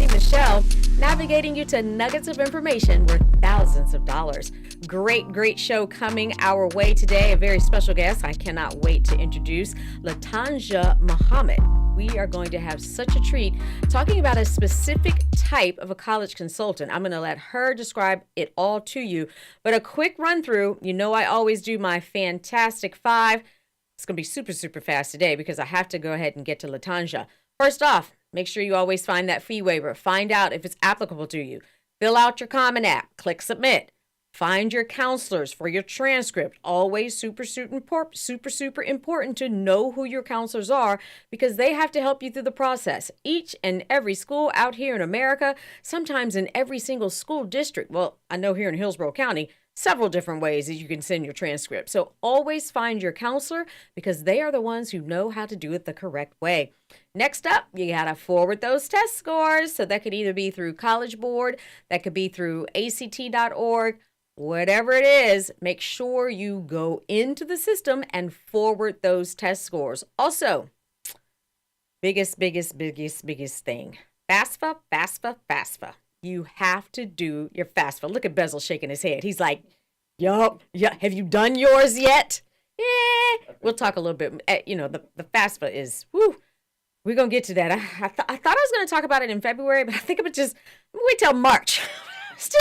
Money Michelle, navigating you to nuggets of information worth thousands of dollars. Great show coming our way today. A very special guest I cannot wait to introduce, LaTonja Muhammad. We are going to have such a treat talking about a specific type of a college consultant. I'm going to let her describe it all to you. But a quick run through, you know I always do my fantastic five. It's going to be super fast today because I have to go ahead and get to LaTonja. First off, make sure you always find that fee waiver. Find out if it's applicable to you. Fill out your Common App. Click Submit. Find your counselors for your transcript. Always super important to know who your counselors are because they have to help you through the process. Each and every school out here in America, sometimes in every single school district, well, I know here in Hillsborough County, several different ways that you can send your transcript. So always find your counselor because they are the ones who know how to do it the correct way. Next up, you got to forward those test scores. So that could either be through College Board, that could be through ACT.org, whatever it is, make sure you go into the system and forward those test scores. Also, biggest thing, FAFSA. You have to do your FAFSA. Look at Bezel shaking his head. He's like, yup, yeah. Have you done yours yet? Yeah. We'll talk a little bit. The FAFSA is, we're going to get to that. I thought I was going to talk about it in February, but I think I'm going to just wait till March. I'm still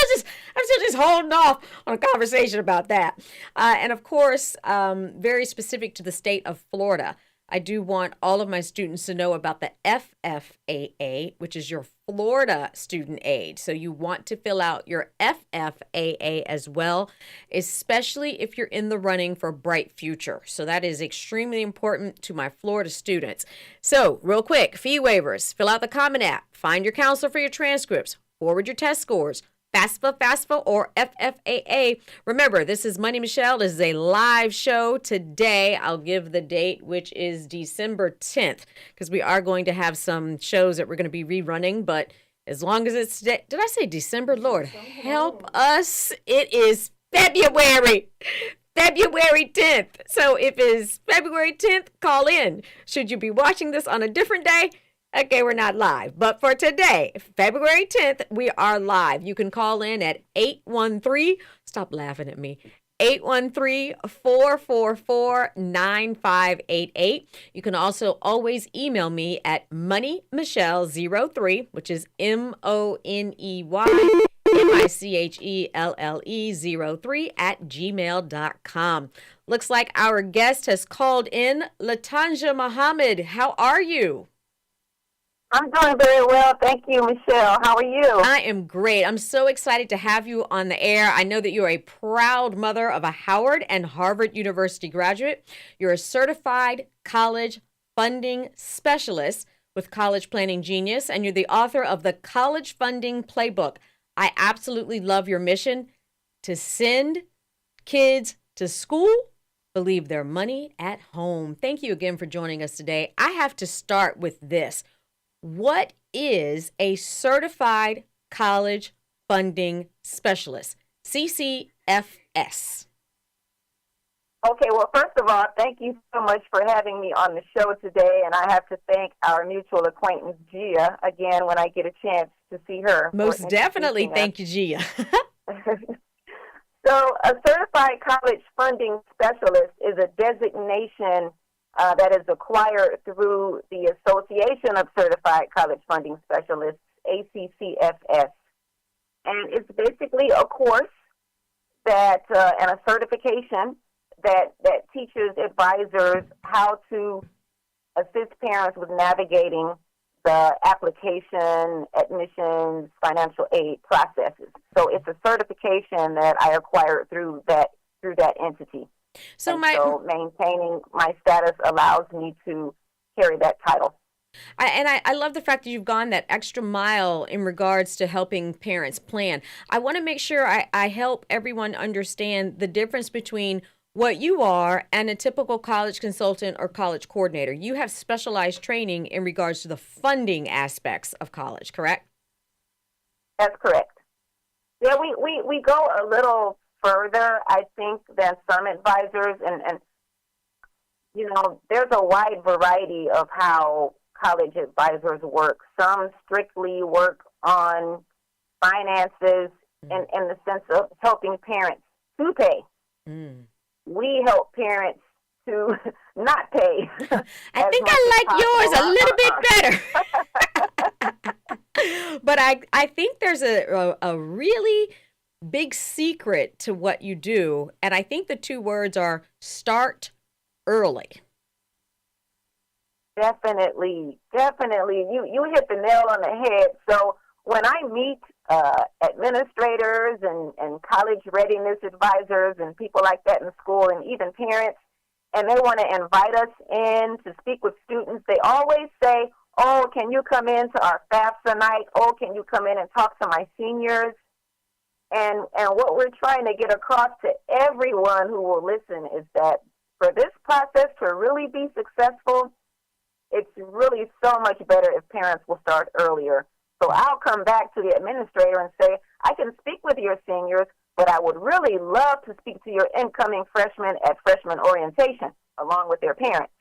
just holding off on a conversation about that. And of course, very specific to the state of Florida, I do want all of my students to know about the FFAA, which is your Florida Student Aid. So you want to fill out your FFAA as well, especially if you're in the running for Bright Future. So that is extremely important to my Florida students. So real quick, fee waivers, fill out the Common App, find your counselor for your transcripts, forward your test scores, FAFSA, or FFAA. Remember, this is Money Michelle. This is a live show today. I'll give the date, which is December 10th, because we are going to have some shows that we're going to be rerunning. But as long as it's today, did I say December? Lord, help us. It is February 10th. So if it's February 10th, call in. Should you be watching this on a different day? Okay, we're not live, but for today, February 10th, we are live. You can call in at 813, stop laughing at me, 813-444-9588. You can also always email me at moneymichelle03, which is MoneyMichelle03 at gmail.com. Looks like our guest has called in, LaTonja Muhammad. How are you? I'm doing very well. Thank you, Michelle. How are you? I am great. I'm so excited to have you on the air. I know that you're a proud mother of a Howard and Harvard University graduate. You're a certified college funding specialist with College Planning Genius, and you're the author of the College Funding Playbook. I absolutely love your mission to send kids to school, but leave their money at home. Thank you again for joining us today. I have to start with this. What is a certified college funding specialist? CCFS. Okay, well, first of all, thank you so much for having me on the show today, and I have to thank our mutual acquaintance, Gia, again, when I get a chance to see her. Most definitely. Thank you, Gia. So a certified college funding specialist is a designation that is acquired through the Association of Certified College Funding Specialists, ACCFS. And it's basically a course that and a certification that teaches advisors how to assist parents with navigating the application, admissions, financial aid processes. So it's a certification that I acquired through that entity. So maintaining my status allows me to carry that title. I love the fact that you've gone that extra mile in regards to helping parents plan. I want to make sure I help everyone understand the difference between what you are and a typical college consultant or college coordinator. You have specialized training in regards to the funding aspects of college, correct? That's correct. Yeah, we go a little further, I think, than some advisors, and you know, there's a wide variety of how college advisors work. Some strictly work on finances in the sense of helping parents to pay. Mm. We help parents to not pay. I as think much I as like yours a possible. little bit better. But I think there's a really big secret to what you do. And I think the two words are start early. Definitely, definitely. You hit the nail on the head. So when I meet administrators and college readiness advisors and people like that in school and even parents, and they want to invite us in to speak with students, they always say, oh, can you come in to our FAFSA night? Oh, can you come in and talk to my seniors? And what we're trying to get across to everyone who will listen is that for this process to really be successful, it's really so much better if parents will start earlier. So I'll come back to the administrator and say, I can speak with your seniors, but I would really love to speak to your incoming freshmen at freshman orientation, along with their parents.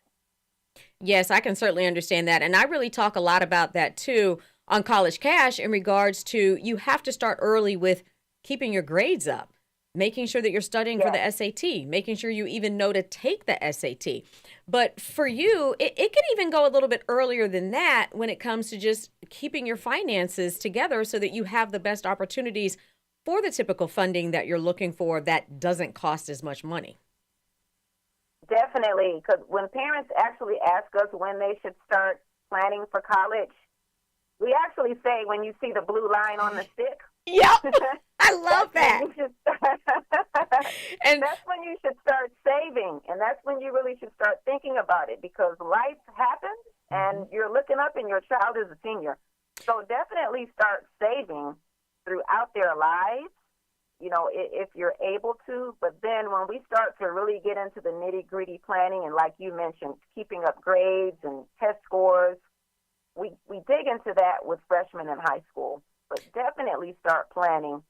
Yes, I can certainly understand that. And I really talk a lot about that too on College Cash in regards to you have to start early with keeping your grades up, making sure that you're studying for the SAT, making sure you even know to take the SAT. But for you, it can even go a little bit earlier than that when it comes to just keeping your finances together so that you have the best opportunities for the typical funding that you're looking for that doesn't cost as much money. Definitely, because when parents actually ask us when they should start planning for college, we actually say when you see the blue line on the stick. Yep, I love that. And that's when you should start saving, and that's when you really should start thinking about it, because life happens, and you're looking up, and your child is a senior. So definitely start saving throughout their lives, you know, if you're able to. But then when we start to really get into the nitty-gritty planning, and like you mentioned, keeping up grades and test scores, we dig into that with freshmen in high school. But definitely start planning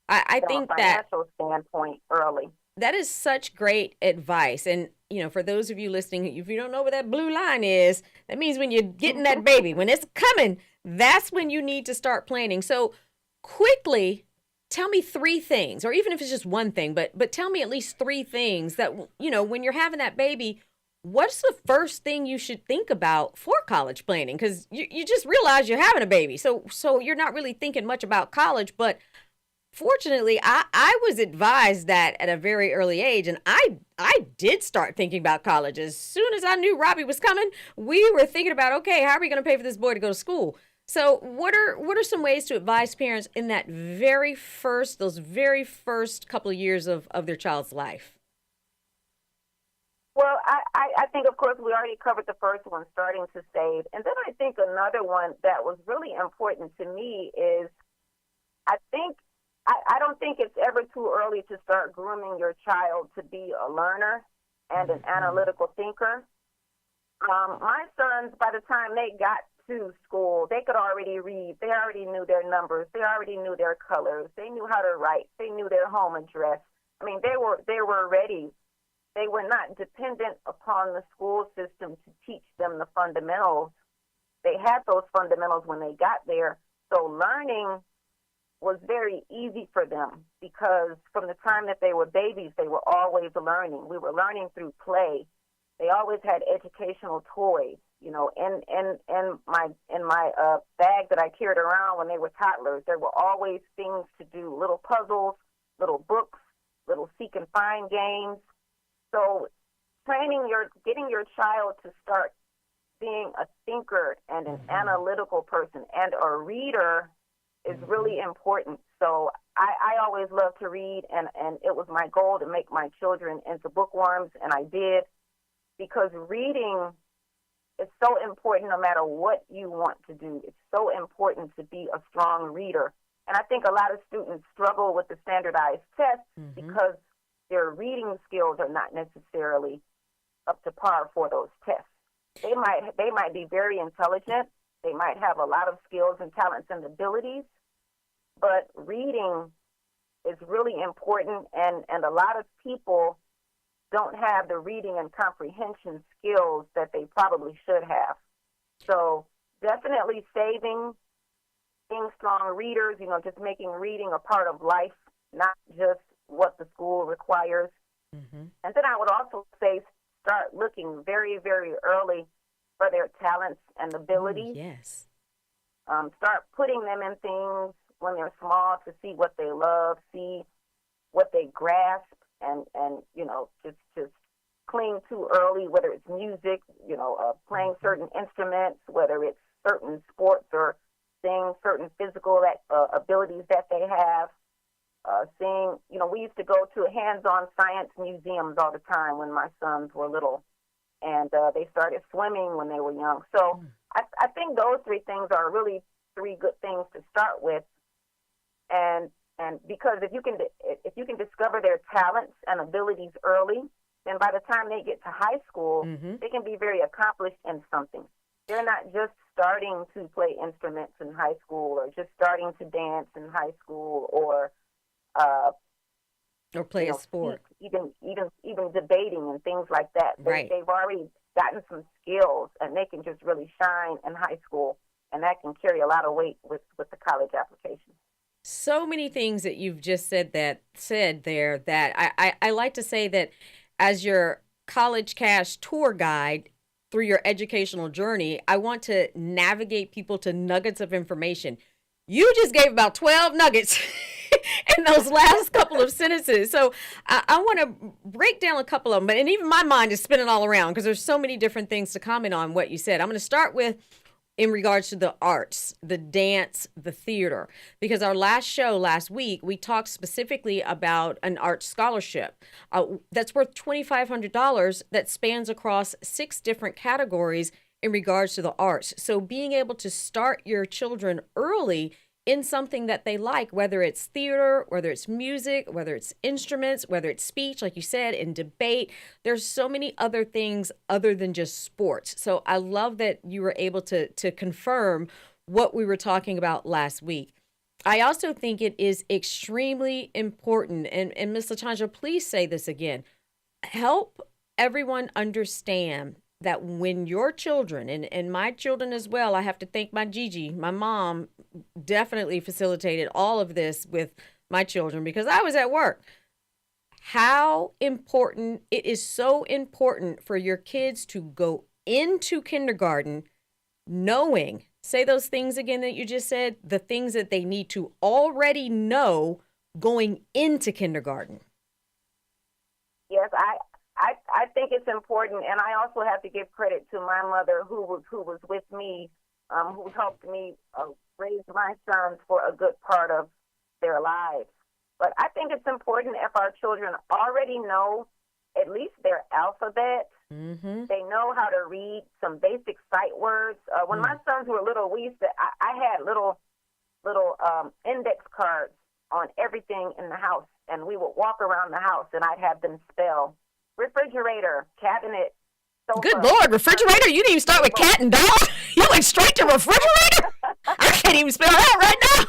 I think from a financial standpoint early. that is such great advice. And, you know, for those of you listening, if you don't know where that blue line is, that means when you're getting that baby, when it's coming, that's when you need to start planning. So quickly, tell me three things, or even if it's just one thing, but tell me at least three things that, you know, when you're having that baby, what's the first thing you should think about for college planning? Because you just realize you're having a baby. So you're not really thinking much about college. But fortunately, I was advised that at a very early age, and I did start thinking about college. As soon as I knew Robbie was coming, we were thinking about, okay, how are we going to pay for this boy to go to school? So what are some ways to advise parents in that those very first couple of years of their child's life? Well, I think, of course, we already covered the first one, starting to save. And then I think another one that was really important to me is I don't think it's ever too early to start grooming your child to be a learner and an analytical thinker. My sons, by the time they got to school, they could already read. They already knew their numbers. They already knew their colors. They knew how to write. They knew their home address. I mean, they were ready. They were not dependent upon the school system to teach them the fundamentals. They had those fundamentals when they got there. So learning was very easy for them because from the time that they were babies, they were always learning. We were learning through play. They always had educational toys, you know, in my bag that I carried around when they were toddlers. There were always things to do, little puzzles, little books, little seek and find games. So getting your child to start being a thinker and an analytical person and a reader is really important. So I always loved to read, and it was my goal to make my children into bookworms, and I did, because reading is so important no matter what you want to do. It's so important to be a strong reader. And I think a lot of students struggle with the standardized tests because their reading skills are not necessarily up to par for those tests. They might be very intelligent. They might have a lot of skills and talents and abilities, but reading is really important, and a lot of people don't have the reading and comprehension skills that they probably should have. So definitely saving, being strong lifelong readers, just making reading a part of life, not just what the school requires. Mm-hmm. And then I would also say start looking very, very early for their talents and abilities. Yes. Start putting them in things when they're small to see what they love, see what they grasp, and just cling to early, whether it's music, playing certain instruments, whether it's certain sports or seeing certain physical abilities that they have. Seeing, we used to go to hands-on science museums all the time when my sons were little, and they started swimming when they were young. So I think those three things are really three good things to start with, and because if you can discover their talents and abilities early, then by the time they get to high school, they can be very accomplished in something. They're not just starting to play instruments in high school, or just starting to dance in high school, or play a sport, even debating and things like that. Right. They've already gotten some skills, and they can just really shine in high school, and that can carry a lot of weight with the college application. So many things that you've just said there that I like to say that as your College Cash tour guide through your educational journey, I want to navigate people to nuggets of information. You just gave about 12 nuggets in those last couple of sentences. So I want to break down a couple of them, and even my mind is spinning all around because there's so many different things to comment on what you said. I'm going to start with in regards to the arts, the dance, the theater, because our last show last week, we talked specifically about an art scholarship that's worth $2,500 that spans across 6 different categories in regards to the arts. So being able to start your children early in something that they like, whether it's theater, whether it's music, whether it's instruments, whether it's speech, like you said, in debate. There's so many other things other than just sports. So I love that you were able to confirm what we were talking about last week. I also think it is extremely important, and Ms. LaTonja, please say this again, help everyone understand that when your children, and my children as well, I have to thank my Gigi, my mom definitely facilitated all of this with my children because I was at work. How important, it is so important for your kids to go into kindergarten knowing, say those things again that you just said, the things that they need to already know going into kindergarten. Yes, I think it's important, and I also have to give credit to my mother who was with me, who helped me raise my sons for a good part of their lives. But I think it's important if our children already know at least their alphabet. Mm-hmm. They know how to read some basic sight words. When my sons were little, I had little index cards on everything in the house, and we would walk around the house, and I'd have them spell refrigerator, cabinet, sofa. Good Lord, refrigerator? You didn't even start with cat and dog? You went straight to refrigerator? I can't even spell that right now.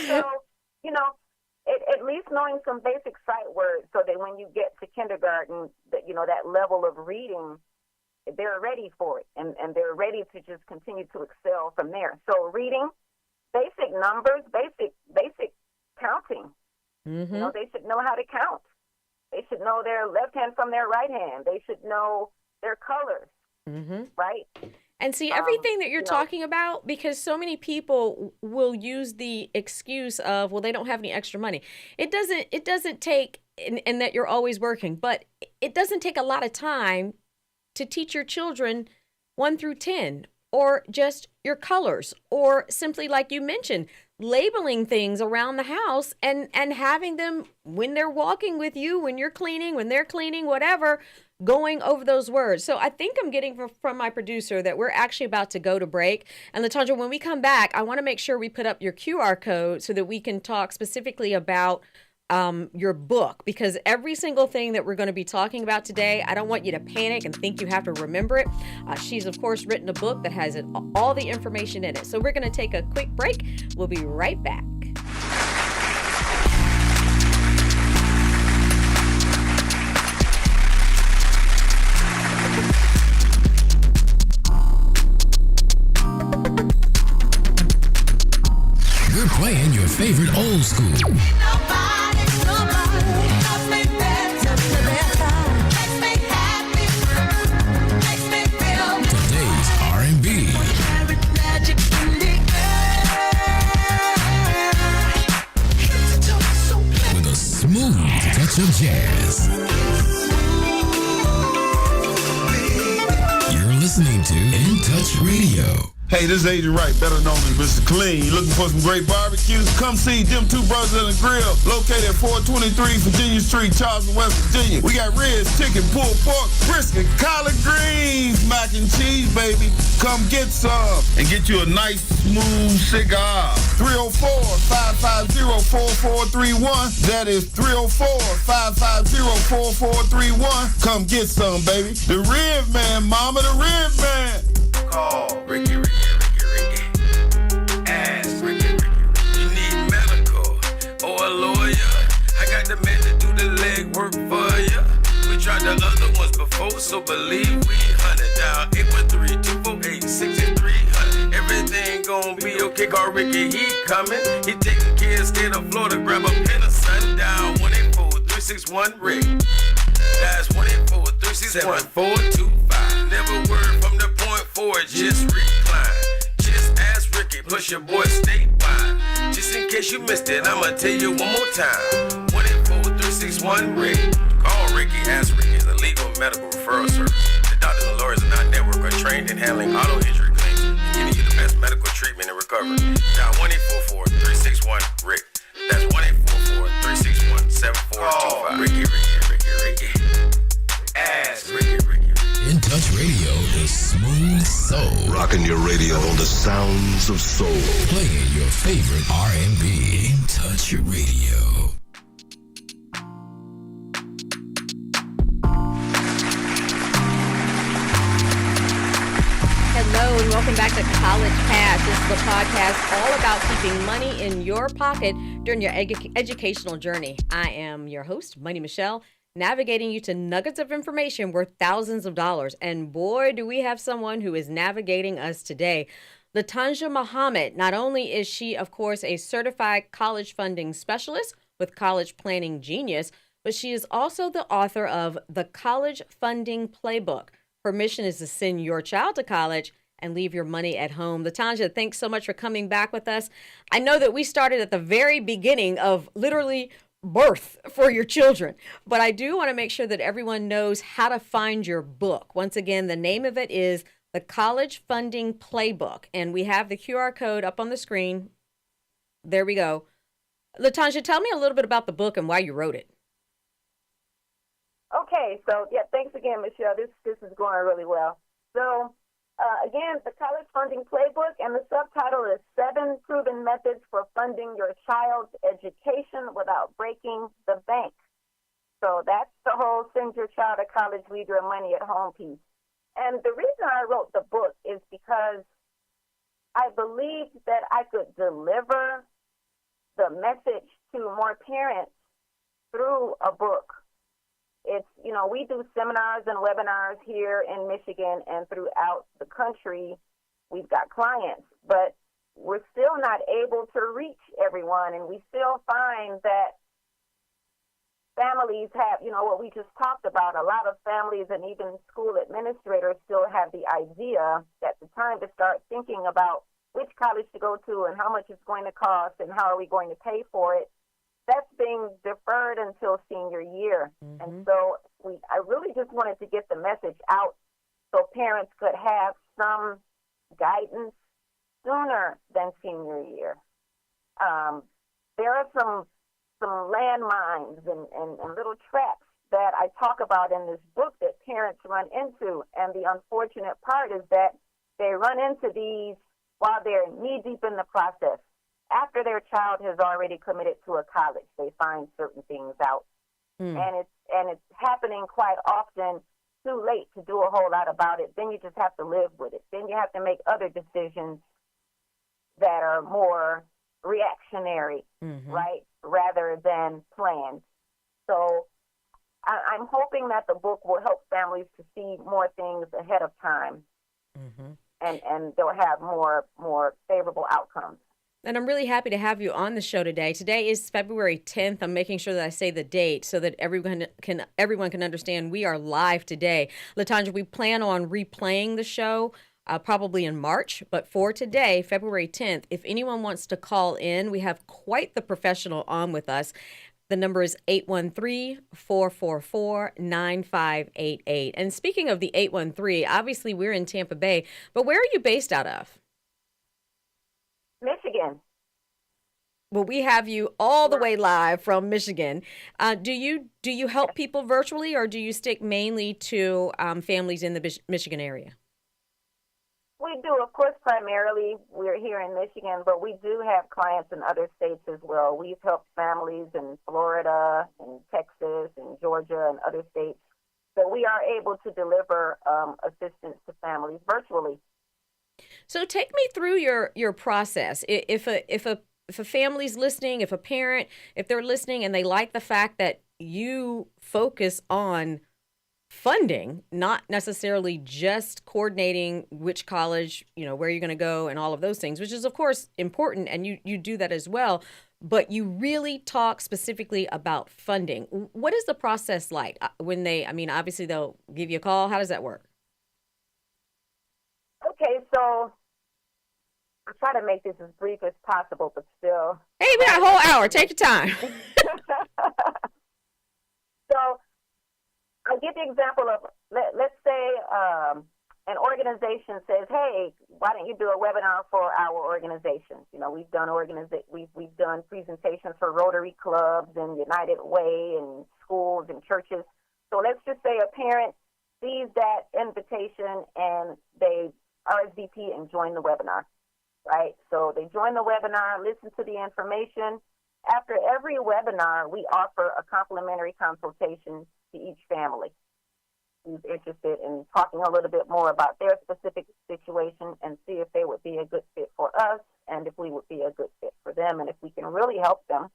So, at least knowing some basic sight words so that when you get to kindergarten, that that level of reading, they're ready for it, and they're ready to just continue to excel from there. So reading, basic numbers, basic counting. Mm-hmm. They should know how to count. They should know their left hand from their right hand. They should know their colors, right? And see, everything that you're talking about, because so many people will use the excuse of, well, they don't have any extra money. It doesn't take, and that you're always working, but it doesn't take a lot of time to teach your children 1 through 10, or just your colors, or simply, like you mentioned, labeling things around the house and having them, when they're walking with you, when you're cleaning, when they're cleaning, whatever, going over those words. So I think I'm getting from my producer that we're actually about to go to break. And LaTonja, when we come back, I want to make sure we put up your QR code so that we can talk specifically about your book, because every single thing that we're going to be talking about today, I don't want you to panic and think you have to remember it. She's, of course, written a book that has all the information in it. So we're going to take a quick break. We'll be right back. Playing your favorite old school. Nobody loves me better. Makes me happy. Makes me feel Today's R&B. magic in the air. With a smooth touch of jazz. You're listening to In Touch Radio. Hey, this is Agent Wright, better known as Mr. Clean. You looking for some great barbecues? Come see them two brothers in the grill, located at 423 Virginia Street, Charleston, West Virginia. We got ribs, chicken, pulled pork, brisket, collard greens, mac and cheese, baby. Come get some and get you a nice, smooth cigar. 304-550-4431. That is 304-550-4431. Come get some, baby. The Rib Man, mama, the Rib Man. Call Ricky. Ask Ricky. You need medical or a lawyer. I got the man to do the legwork for ya. We tried the other ones before, so believe we 100 down. 813-248-6300. Everything gon' be okay. Call Ricky, he coming. He taking care of state of Florida. Grab a pen or sundown. 184-361-RICK. That's 184-361-425. Never word from the point forward, just recline. Just ask Ricky, push your boy statewide. Just in case you missed it, I'ma tell you one more time. 184-361-RICK. Call Ricky, ask Ricky is a legal medical referral service. The doctors and lawyers in our network are trained in handling auto injury claims and getting you the best medical treatment and recovery. Dial 1-844-361-RICK. That's 1-844-361-7425. Ricky. Ask Ricky. In Touch Radio, the smooth soul. Rocking your radio on the sounds of soul. Playing your favorite R&B. In Touch Radio. Hello and welcome back to College Pass. This is the podcast all about keeping money in your pocket during your educational journey. I am your host, Money Michelle, navigating you to nuggets of information worth thousands of dollars. And boy, do we have someone who is navigating us today. LaTonja Muhammad. Not only is she, of course, a certified college funding specialist with College Planning Genius, but she is also the author of The College Funding Playbook. Her mission is to send your child to college and leave your money at home. LaTonja, thanks so much for coming back with us. I know that we started at the very beginning of literally birth for your children, but I do want to make sure that everyone knows how to find your book. Once again, the name of it is The College Funding Playbook, and we have the QR code up on the screen. There we go. LaTonja, tell me a little bit about the book and why you wrote it. Okay, so yeah, thanks again, Michelle. This is going really well. So again, the College Funding Playbook, and the subtitle is 7 Proven Methods for Funding Your Child's Education Without Breaking the Bank. So that's the whole send your child to college, leave your money at home piece. And the reason I wrote the book is because I believed that I could deliver the message to more parents through a book. It's, we do seminars and webinars here in Michigan and throughout the country. We've got clients, but we're still not able to reach everyone. And we still find that families have, what we just talked about, a lot of families and even school administrators still have the idea that the time to start thinking about which college to go to and how much it's going to cost and how are we going to pay for it. That's being deferred until senior year. Mm-hmm. And so I really just wanted to get the message out so parents could have some guidance sooner than senior year. There are some landmines and little traps that I talk about in this book that parents run into. And the unfortunate part is that they run into these while they're knee-deep in the process. After their child has already committed to a college, they find certain things out. And it's happening quite often too late to do a whole lot about it. Then you just have to live with it. Then you have to make other decisions that are more reactionary, right, rather than planned. So I'm hoping that the book will help families to see more things ahead of time, and they'll have more favorable outcomes. And I'm really happy to have you on the show today. Today is February 10th. I'm making sure that I say the date so that everyone can understand we are live today. LaTonja, we plan on replaying the show probably in March, but for today, February 10th, if anyone wants to call in, we have quite the professional on with us. The number is 813-444-9588. And speaking of the 813, obviously we're in Tampa Bay, but where are you based out of? Michigan. Well, we have you all the way live from Michigan. Do you help people virtually, or do you stick mainly to families in the Michigan area? We do, of course, primarily we're here in Michigan, but we do have clients in other states as well. We've helped families in Florida and Texas and Georgia and other states. So we are able to deliver assistance to families virtually. So take me through your process. If a family's listening, if a parent, if they're listening and they like the fact that you focus on funding, not necessarily just coordinating which college, where you're going to go and all of those things, which is of course important, and you do that as well, but you really talk specifically about funding. What is the process like when obviously they'll give you a call. How does that work? Okay, so I'll try to make this as brief as possible, but still. Hey, we got a whole hour. Take your time. So I'll give the example of, let's say an organization says, hey, why don't you do a webinar for our organization? We've done we've done presentations for Rotary clubs and United Way and schools and churches. So let's just say a parent sees that invitation and they RSVP and join the webinar, right? So they join the webinar, listen to the information. After every webinar, we offer a complimentary consultation to each family who's interested in talking a little bit more about their specific situation and see if they would be a good fit for us and if we would be a good fit for them and if we can really help them.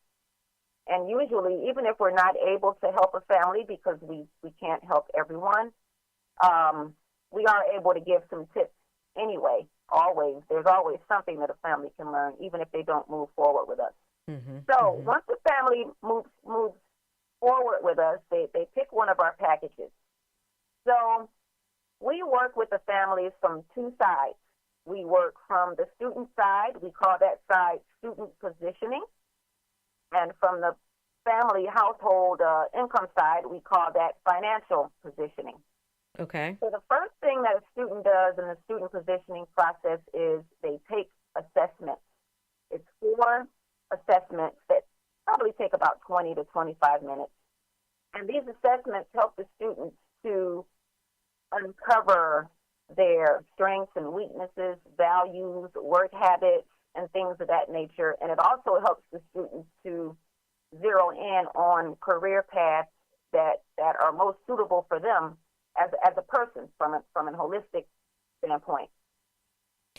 And usually, even if we're not able to help a family because we can't help everyone, we are able to give some tips anyway. Always. There's always something that a family can learn, even if they don't move forward with us. Once the family moves forward with us, they pick one of our packages. So we work with the families from two sides. We work from the student side. We call that side student positioning. And from the family household income side, we call that financial positioning. Okay. So the first thing that a student does in the student positioning process is they take assessments. It's 4 assessments that probably take about 20 to 25 minutes. And these assessments help the students to uncover their strengths and weaknesses, values, work habits, and things of that nature. And it also helps the students to zero in on career paths that are most suitable for them as a person from an holistic standpoint.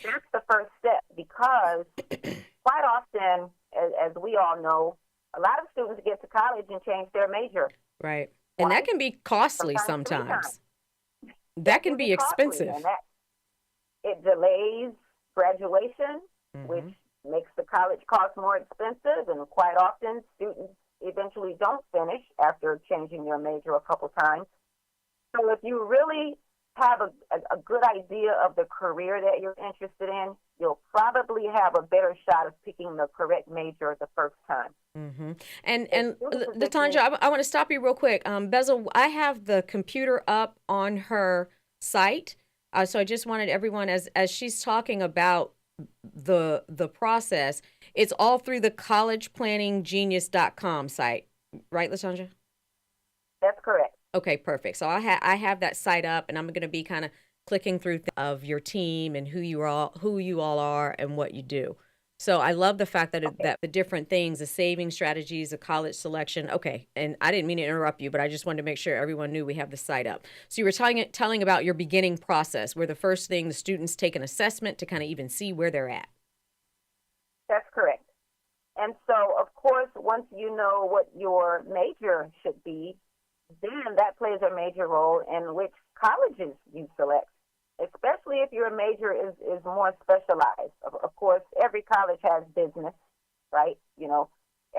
That's the first step because quite often, as we all know, a lot of students get to college and change their major. Right. And that can be costly sometimes. That can be expensive. And it delays graduation, which makes the college cost more expensive. And quite often, students eventually don't finish after changing their major a couple times. So if you really have a good idea of the career that you're interested in, you'll probably have a better shot of picking the correct major the first time. And LaTonja, I want to stop you real quick. Bezel, I have the computer up on her site, so I just wanted everyone, as she's talking about the process, it's all through the collegeplanningGenius.com site, right, LaTonja? That's correct. Okay, perfect. So I have that site up, and I'm going to be kind of clicking through of your team and who you all are and what you do. So I love the fact that that the different things, the saving strategies, the college selection. Okay, and I didn't mean to interrupt you, but I just wanted to make sure everyone knew we have the site up. So you were telling about your beginning process, where the first thing the students take an assessment to kind of even see where they're at. That's correct. And so, of course, once you know what your major should be, then that plays a major role in which colleges you select. especially if your major is more specialized. Of course, every college has business, right?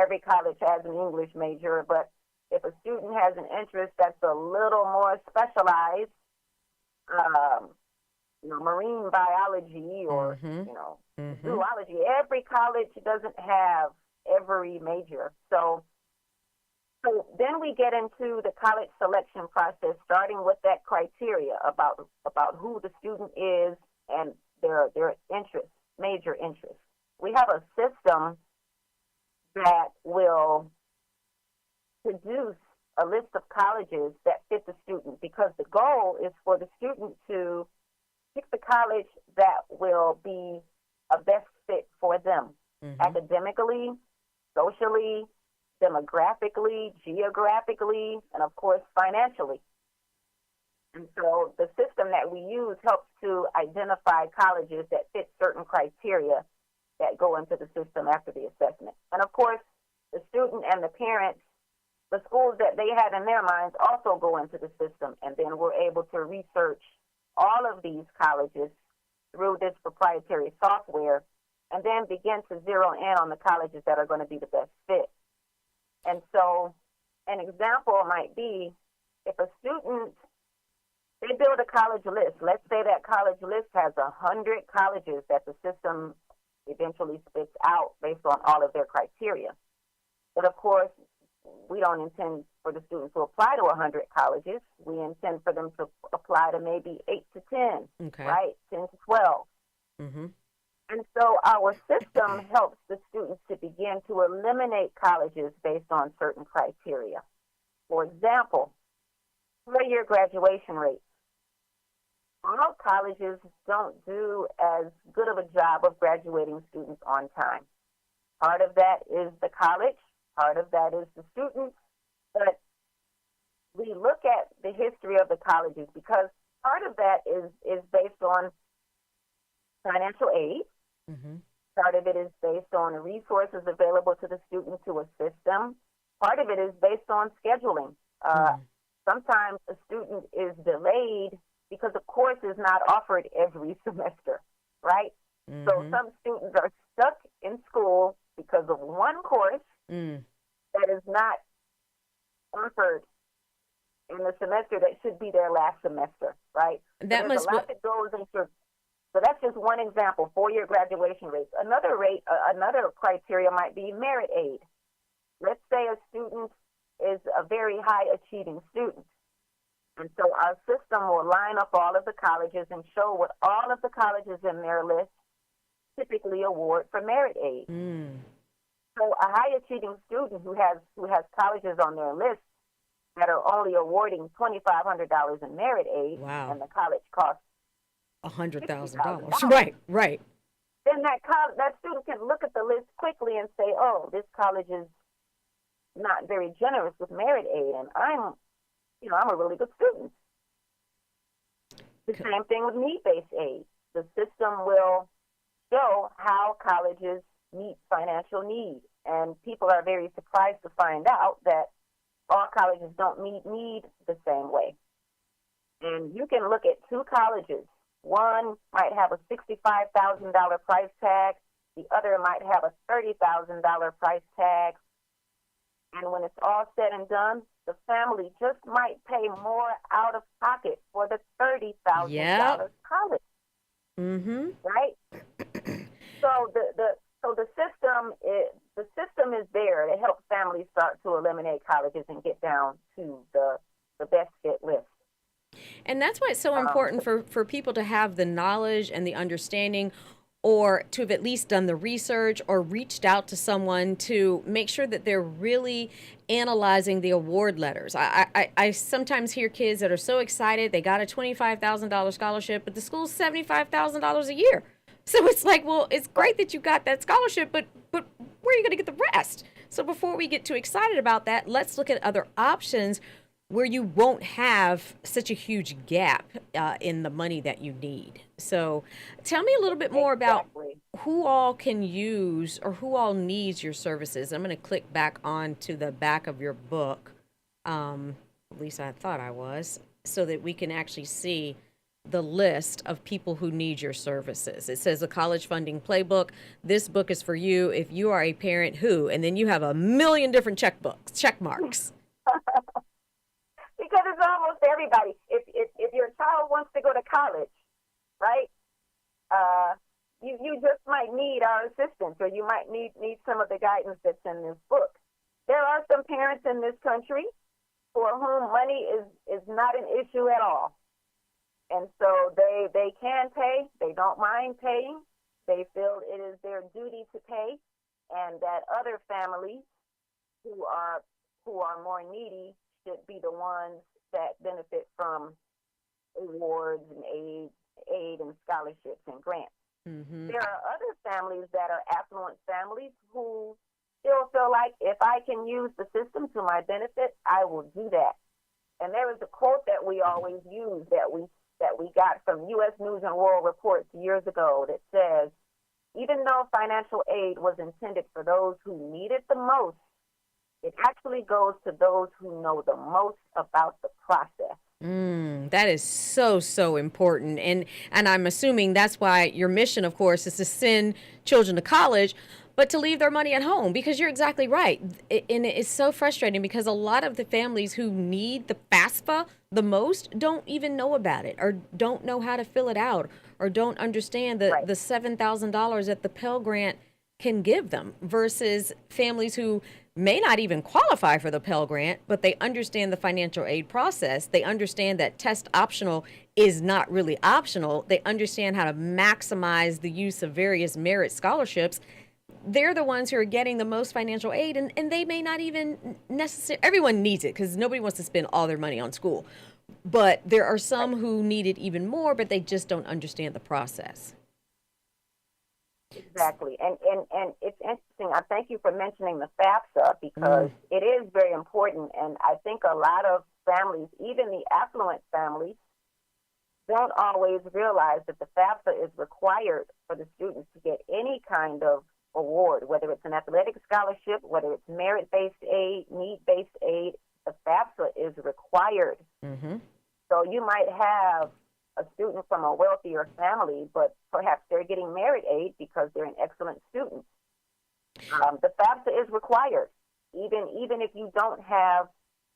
Every college has an English major, but if a student has an interest that's a little more specialized, marine biology or, zoology, every college doesn't have every major. So then we get into the college selection process, starting with that criteria about who the student is and their interests, major interests. We have a system that will produce a list of colleges that fit the student, because the goal is for the student to pick the college that will be a best fit for them, academically, socially, demographically, geographically, and of course financially. And so the system that we use helps to identify colleges that fit certain criteria that go into the system after the assessment. And of course, the student and the parents, the schools that they had in their minds also go into the system, and then we're able to research all of these colleges through this proprietary software and then begin to zero in on the colleges that are going to be the best fit. And so an example might be if a student, they build a college list. Let's say that college list has 100 colleges that the system eventually spits out based on all of their criteria. But of course, we don't intend for the students to apply to 100 colleges. We intend for them to apply to maybe 8 to 10, right? 10 to 12. And so our system helps the students to begin to eliminate colleges based on certain criteria. For example, 4-year graduation rates. All colleges don't do as good of a job of graduating students on time. Part of that is the college, part of that is the students, but we look at the history of the colleges because part of that is based on financial aid. Part of it is based on the resources available to the student to assist them. Part of it is based on scheduling. Sometimes a student is delayed because a course is not offered every semester, right? So some students are stuck in school because of one course that is not offered in the semester that should be their last semester, right? That must be. That goes into. So that's just one example, 4-year graduation rates. Another criteria might be merit aid. Let's say a student is a very high achieving student. And so our system will line up all of the colleges and show what all of the colleges in their list typically award for merit aid. So a high achieving student who has colleges on their list that are only awarding $2,500 in merit aid, and the college costs $100,000. Right. Then that student can look at the list quickly and say, "Oh, this college is not very generous with merit aid, and I'm a really good student." The same thing with need-based aid. The system will show how colleges meet financial need, and people are very surprised to find out that all colleges don't meet need the same way. And you can look at two colleges. One might have a $65,000 price tag. The other might have a $30,000 price tag. And when it's all said and done, the family just might pay more out of pocket for the $30,000 college. Right? So the system is there to help families start to eliminate colleges and get down to the best fit list. And that's why it's so important for people to have the knowledge and the understanding, or to have at least done the research or reached out to someone to make sure that they're really analyzing the award letters. I sometimes hear kids that are so excited they got a $25,000 scholarship, but the school's $75,000 a year. So it's like, well, it's great that you got that scholarship, but where are you going to get the rest? So before we get too excited about that, let's look at other options where you won't have such a huge gap in the money that you need. So tell me a little bit more about who all can use or who all needs your services. I'm going to click back on to the back of your book, at least I thought I was, so that we can actually see the list of people who need your services. It says the College Funding Playbook. This book is for you if you are a parent who, and then you have a million different check marks. Because it's almost everybody. If your child wants to go to college, right? You just might need our assistance, or you might need some of the guidance that's in this book. There are some parents in this country for whom money is not an issue at all. And so they can pay. They don't mind paying. They feel it is their duty to pay, and that other families who are more needy should be the ones that benefit from awards and aid and scholarships and grants. Mm-hmm. There are other families that are affluent families who still feel like if I can use the system to my benefit, I will do that. And there is a quote that we always use that we got from U.S. News and World Report years ago that says, even though financial aid was intended for those who need it the most, it actually goes to those who know the most about the process. That is so important. And I'm assuming that's why your mission, of course, is to send children to college, but to leave their money at home, because you're exactly right. And it's so frustrating because a lot of the families who need the FAFSA the most don't even know about it, or don't know how to fill it out, or don't understand the $7,000 that the Pell Grant can give them, versus families who may not even qualify for the Pell Grant, but they understand the financial aid process. They understand that test optional is not really optional. They understand how to maximize the use of various merit scholarships. They're the ones who are getting the most financial aid, and they may not even necessarily, everyone needs it because nobody wants to spend all their money on school. But there are some who need it even more, but they just don't understand the process. Exactly. And it's interesting. I thank you for mentioning the FAFSA, because it is very important. And I think a lot of families, even the affluent families, don't always realize that the FAFSA is required for the students to get any kind of award, whether it's an athletic scholarship, whether it's merit-based aid, need-based aid. The FAFSA is required. Mm-hmm. So you might have a student from a wealthier family, but perhaps they're getting merit aid because they're an excellent student. The FAFSA is required. Even if you don't have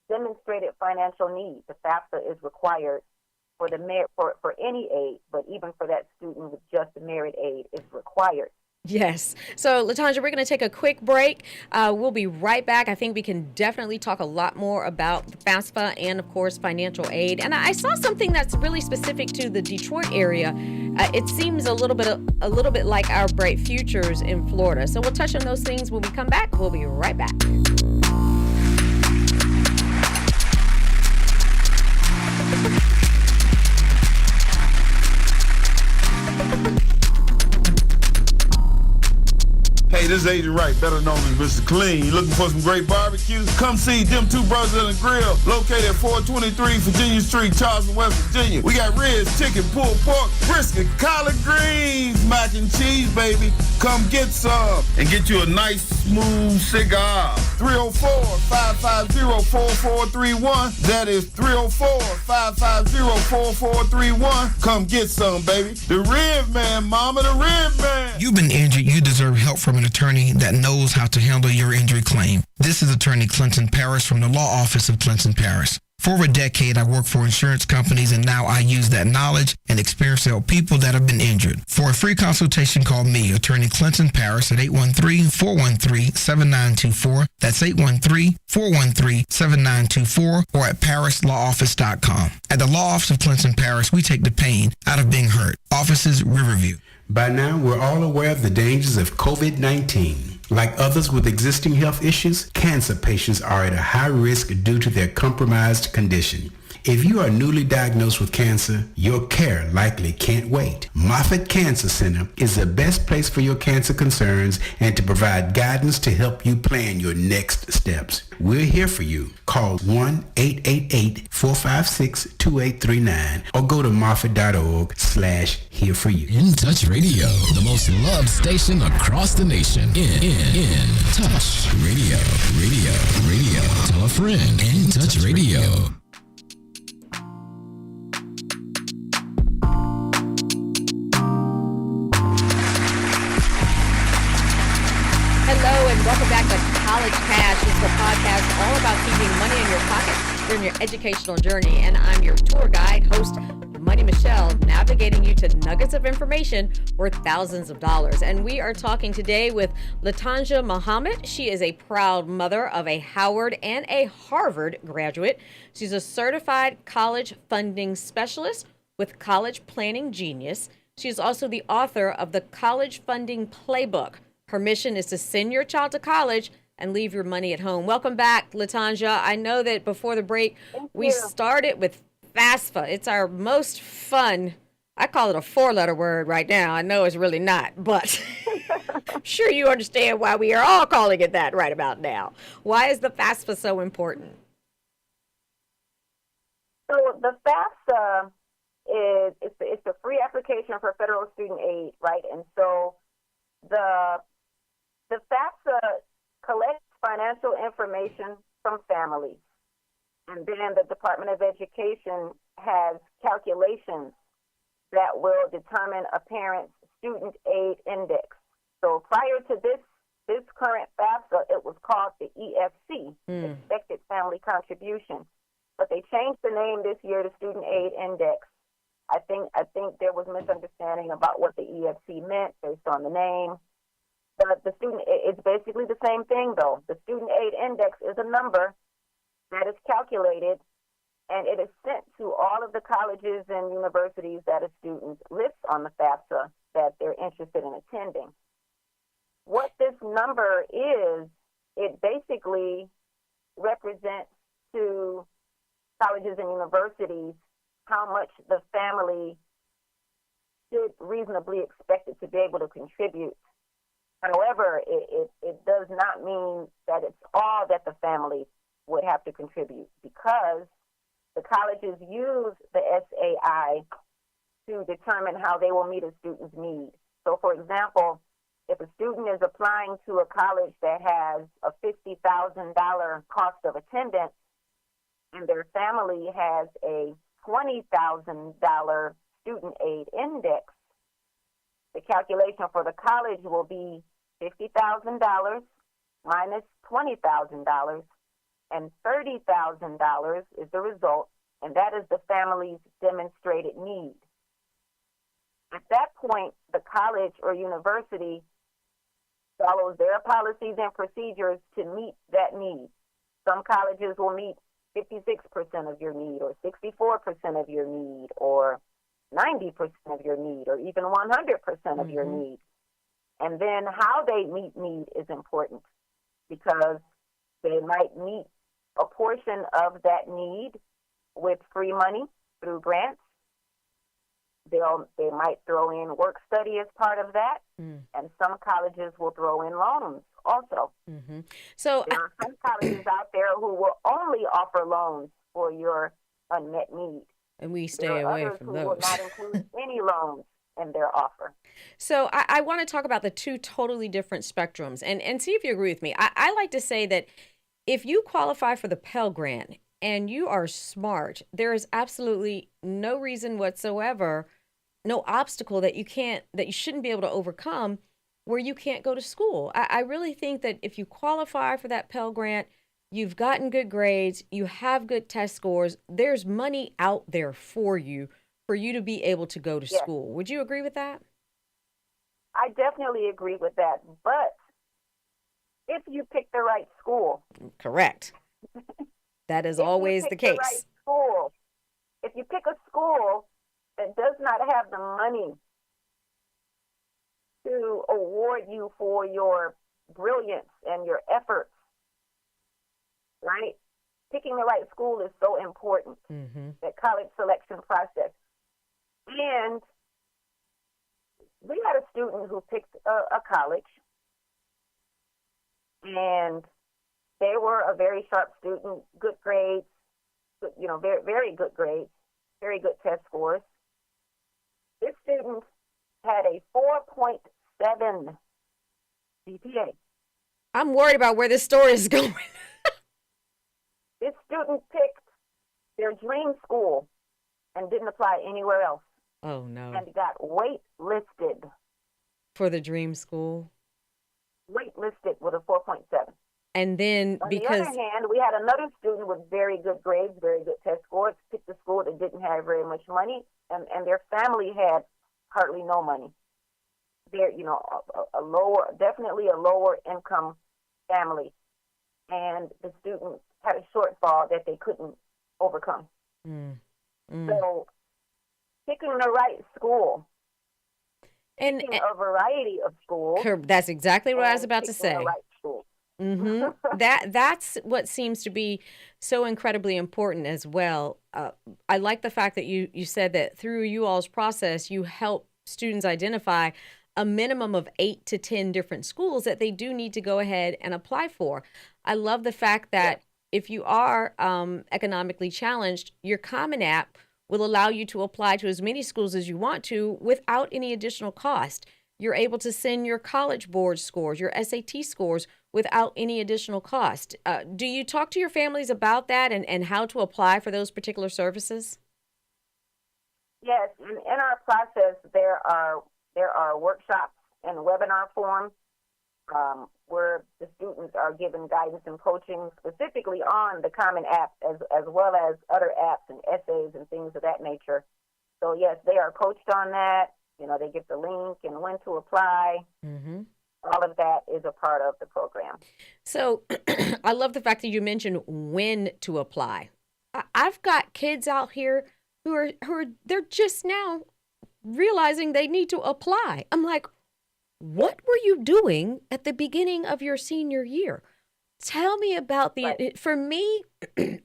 demonstrated financial need, the FAFSA is required for for any aid, but even for that student with just the merit aid, it's required. Yes. So, LaTonja, we're going to take a quick break. We'll be right back. I think we can definitely talk a lot more about the FAFSA and, of course, financial aid. And I saw something that's really specific to the Detroit area. It seems a little bit like our bright futures in Florida. So we'll touch on those things when we come back. We'll be right back. Hey, this is Agent Wright, better known as Mr. Clean. You looking for some great barbecue? Come see them two brothers in the grill, located at 423 Virginia Street, Charleston, West Virginia. We got ribs, chicken, pulled pork, brisket, collard greens, mac and cheese, baby. Come get some and get you a nice, smooth cigar. 304-550-4431. That is 304-550-4431. Come get some, baby. The Rib Man, mama, the Rib Man. You've been injured. You deserve help from an attorney that knows how to handle your injury claim. This is Attorney Clinton Paris from the Law Office of Clinton Paris. For over a decade, I worked for insurance companies, and now I use that knowledge and experience to help people that have been injured. For a free consultation, call me, Attorney Clinton Paris, at 813-413-7924. That's 813-413-7924, or at parislawoffice.com. At the Law Office of Clinton Paris, we take the pain out of being hurt. Offices, Riverview. By now, we're all aware of the dangers of COVID-19. Like others with existing health issues, cancer patients are at a high risk due to their compromised condition. If you are newly diagnosed with cancer, your care likely can't wait. Moffitt Cancer Center is the best place for your cancer concerns and to provide guidance to help you plan your next steps. We're here for you. Call 1-888-456-2839 or go to moffitt.org/here for you. In Touch Radio, the most loved station across the nation. In Touch Radio. Tell a friend. In Touch Radio. Hello and welcome back to College Cash. It's the podcast all about keeping money in your pocket during your educational journey. And I'm your tour guide, host Money Michelle, navigating you to nuggets of information worth thousands of dollars. And we are talking today with LaTonja Muhammad. She is a proud mother of a Howard and a Harvard graduate. She's a certified college funding specialist with College Planning Genius. She is also the author of the College Funding Playbook. Her mission is to send your child to college and leave your money at home. Welcome back, LaTonja. I know that before the break, we started with FAFSA. It's our most fun. I call it a four-letter word right now. I know it's really not, but I'm sure you understand why we are all calling it that right about now. Why is the FAFSA so important? So the FAFSA is it's a free application for federal student aid, right? And so the FAFSA collects financial information from families, and then the Department of Education has calculations that will determine a parent's student aid index. So prior to this current FAFSA, it was called the EFC, Expected Family Contribution, but they changed the name this year to Student Aid Index. I think there was misunderstanding about what the EFC meant based on the name. But it's basically the same thing, though. The Student Aid Index is a number that is calculated, and it is sent to all of the colleges and universities that a student lists on the FAFSA that they're interested in attending. What this number is, it basically represents to colleges and universities how much the family should reasonably expect it to be able to contribute. However, it does not mean that it's all that the family would have to contribute, because the colleges use the SAI to determine how they will meet a student's need. So, for example, if a student is applying to a college that has a $50,000 cost of attendance and their family has a $20,000 student aid index, the calculation for the college will be $50,000 minus $20,000, and $30,000 is the result, and that is the family's demonstrated need. At that point, the college or university follows their policies and procedures to meet that need. Some colleges will meet 56% of your need, or 64% of your need, or 90% of your need, or even 100% of your need. And then how they meet need is important, because they might meet a portion of that need with free money through grants. They might throw in work study as part of that, and some colleges will throw in loans also. So there are some colleges out there who will only offer loans for your unmet need. And we stay away from who those. will not include any loans in their offer. So I want to talk about the two totally different spectrums and see if you agree with me. I like to say that if you qualify for the Pell Grant and you are smart, there is absolutely no reason whatsoever, no obstacle that you shouldn't be able to overcome where you can't go to school. I really think that if you qualify for that Pell Grant, you've gotten good grades, you have good test scores, there's money out there for you to be able to go to school. Would you agree with that? I definitely agree with that. But if you pick the right school. Correct. That is always the case. Right school, if you pick a school that does not have the money to award you for your brilliance and your efforts, right? Picking the right school is so important, that college selection process. And we had a student who picked a college, and they were a very sharp student, good grades, very, very good grades, very good test scores. This student had a 4.7 GPA. I'm worried about where this story is going. This student picked their dream school and didn't apply anywhere else. Oh, no. And got wait listed. For the dream school? Wait listed with a 4.7. And then On because the other hand, we had another student with very good grades, very good test scores, picked a school that didn't have very much money, and their family had hardly no money. They're, definitely a lower income family, and the student had a shortfall that they couldn't overcome. So picking the right school, and picking a variety of schools. that's exactly what I was about to picking say. the right school. That's what seems to be so incredibly important as well. I like the fact that you said that through you all's process, you help students identify a minimum of 8 to 10 different schools that they do need to go ahead and apply for. I love the fact that if you are economically challenged, your Common App will allow you to apply to as many schools as you want to without any additional cost. You're able to send your College Board scores, your SAT scores, without any additional cost. Do you talk to your families about that and how to apply for those particular services? Yes, in our process, there are workshops in webinar form where the students are given guidance and coaching specifically on the Common App as well as other apps and essays and things of that nature. So, yes, they are coached on that. They get the link and when to apply. All of that is a part of the program. So I love the fact that you mentioned when to apply. I've got kids out here who are they're just now realizing they need to apply. I'm like, what were you doing at the beginning of your senior year? Tell me about for me,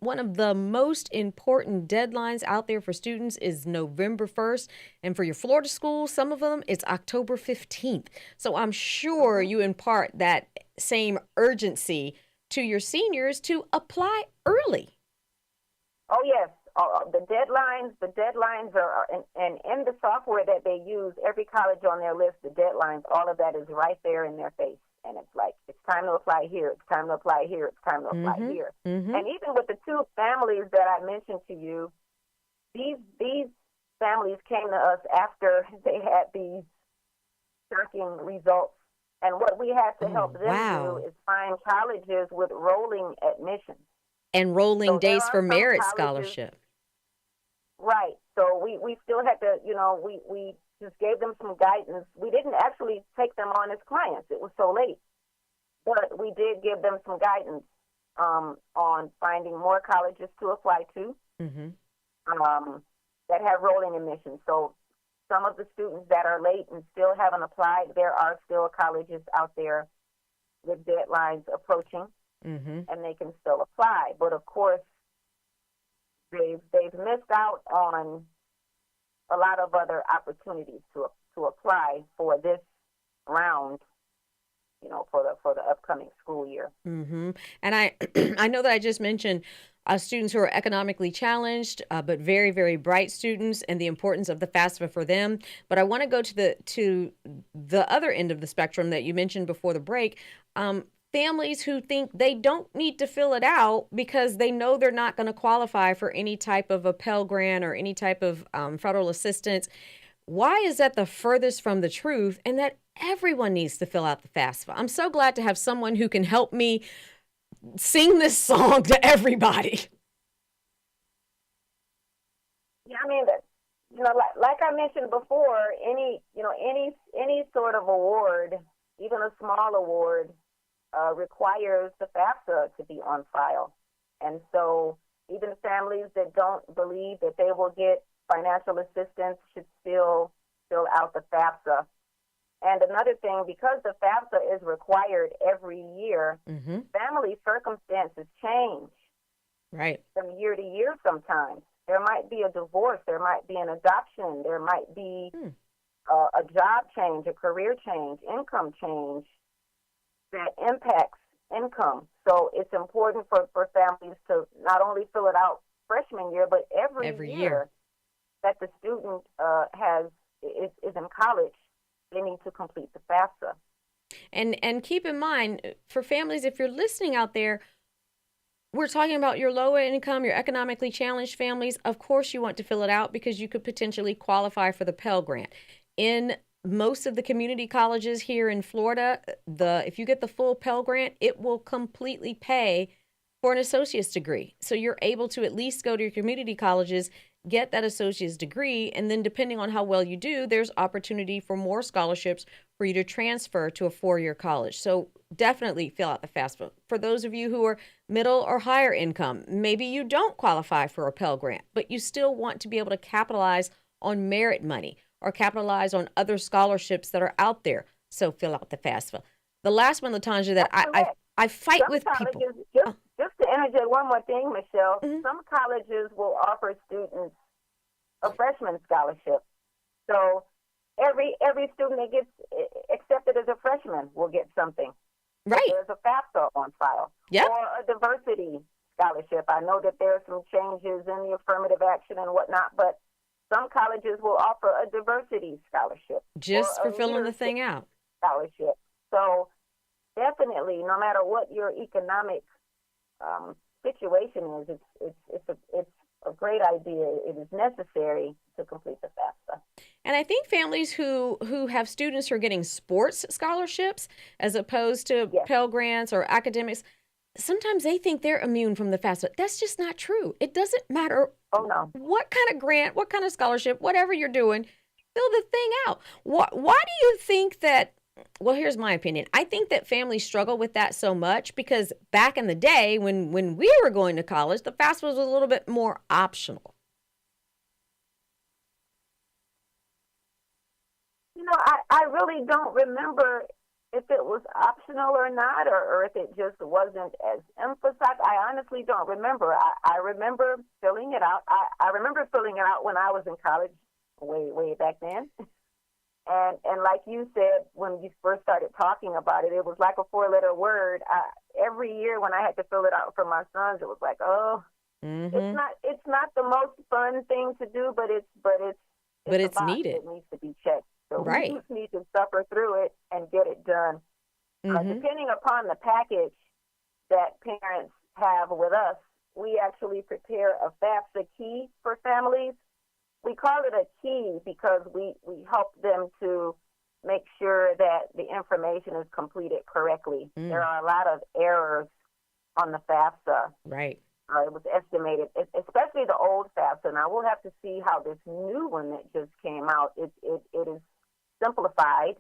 one of the most important deadlines out there for students is November 1st. And for your Florida schools, some of them, it's October 15th. So I'm sure you impart that same urgency to your seniors to apply early. Oh, yes. The deadlines are, and in the software that they use, every college on their list, the deadlines, all of that is right there in their face. And it's like, it's time to apply here, it's time to apply here, it's time to apply here. And even with the two families that I mentioned to you, these families came to us after they had these shocking results. And what we had to help them do is find colleges with rolling admissions. And rolling days for merit scholarship. Right. So we still had to, we just gave them some guidance. We didn't actually take them on as clients. It was so late. But we did give them some guidance on finding more colleges to apply to that have rolling admissions. So some of the students that are late and still haven't applied, there are still colleges out there with deadlines approaching, and they can still apply. But, of course, they've missed out on a lot of other opportunities to apply for this round, for the upcoming school year. And I know that I just mentioned students who are economically challenged, but very, very bright students, and the importance of the FAFSA for them. But I want to go to the other end of the spectrum that you mentioned before the break. Families who think they don't need to fill it out because they know they're not going to qualify for any type of a Pell Grant or any type of federal assistance. Why is that the furthest from the truth, and that everyone needs to fill out the FAFSA? I'm so glad to have someone who can help me sing this song to everybody. Yeah, I mean, like I mentioned before, any sort of award, even a small award, requires the FAFSA to be on file. And so even families that don't believe that they will get financial assistance should still fill out the FAFSA. And another thing, because the FAFSA is required every year, family circumstances change from year to year sometimes. There might be a divorce, there might be an adoption, there might be a job change, a career change, income change that impacts income. So it's important for families to not only fill it out freshman year, but every year that the student is in college, they need to complete the FAFSA. And keep in mind, for families, if you're listening out there, we're talking about your lower income, your economically challenged families. Of course, you want to fill it out because you could potentially qualify for the Pell Grant. In most of the community colleges here in Florida, if you get the full Pell Grant, it will completely pay for an associate's degree. So you're able to at least go to your community colleges, get that associate's degree, and then depending on how well you do, there's opportunity for more scholarships for you to transfer to a 4-year college. So definitely fill out the FAFSA. For those of you who are middle or higher income, maybe you don't qualify for a Pell Grant, but you still want to be able to capitalize on merit money or capitalize on other scholarships that are out there. So fill out the FAFSA. The last one, LaTonja, that I fight with people. Just to interject one more thing, Michelle, some colleges will offer students a freshman scholarship. So every student that gets accepted as a freshman will get something. Right. There's a FAFSA on file. Yep. Or a diversity scholarship. I know that there are some changes in the affirmative action and whatnot, but some colleges will offer a diversity scholarship. Just for filling the thing out. Scholarship. So definitely, no matter what your economic situation is, it's a great idea. It is necessary to complete the FAFSA. And I think families who have students who are getting sports scholarships as opposed to Pell Grants or academics, sometimes they think they're immune from the FAFSA. That's just not true. It doesn't matter what kind of grant, what kind of scholarship, whatever you're doing, fill the thing out. Why do you think that? Well, here's my opinion. I think that families struggle with that so much because back in the day when we were going to college, the FAFSA was a little bit more optional. You know, I really don't remember if it was optional or not, or if it just wasn't as emphasized. I honestly don't remember. I remember filling it out. I remember filling it out when I was in college way back then. And like you said, when you first started talking about it, it was like a 4-letter word. Every year when I had to fill it out for my sons, it was like, it's not the most fun thing to do, but it's needed. It needs to be checked. So right. We just need to suffer through it and get it done. Depending upon the package that parents have with us, we actually prepare a FAFSA key for families. We call it a key because we help them to make sure that the information is completed correctly. There are a lot of errors on the FAFSA. Right. It was estimated, especially the old FAFSA. Now, we'll have to see how this new one that just came out, it is simplified,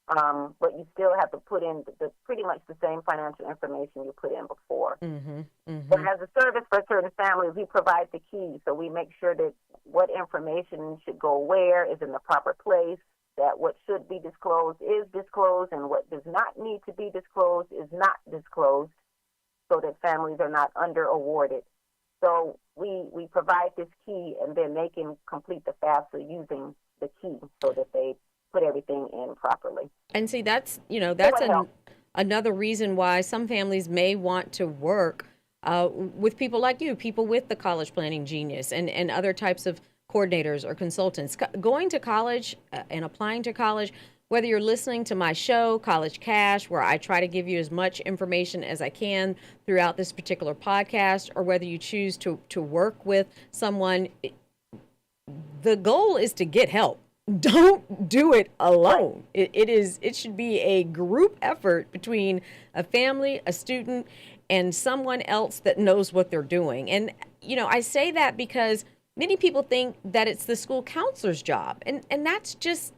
but you still have to put in pretty much the same financial information you put in before. But as a service for certain families, we provide the key, so we make sure that what information should go where is in the proper place, that what should be disclosed is disclosed, and what does not need to be disclosed is not disclosed, so that families are not under-awarded. So we provide this key, and then they can complete the FAFSA using the key so that they put everything in properly. And see, that's another reason why some families may want to work with people like you, people with the college planning genius and other types of coordinators or consultants. Going to college and applying to college, whether you're listening to my show, College Cash, where I try to give you as much information as I can throughout this particular podcast, or whether you choose to work with someone, the goal is to get help. Don't do it alone. It should be a group effort between a family, a student, and someone else that knows what they're doing. And, I say that because many people think that it's the school counselor's job. And that's just,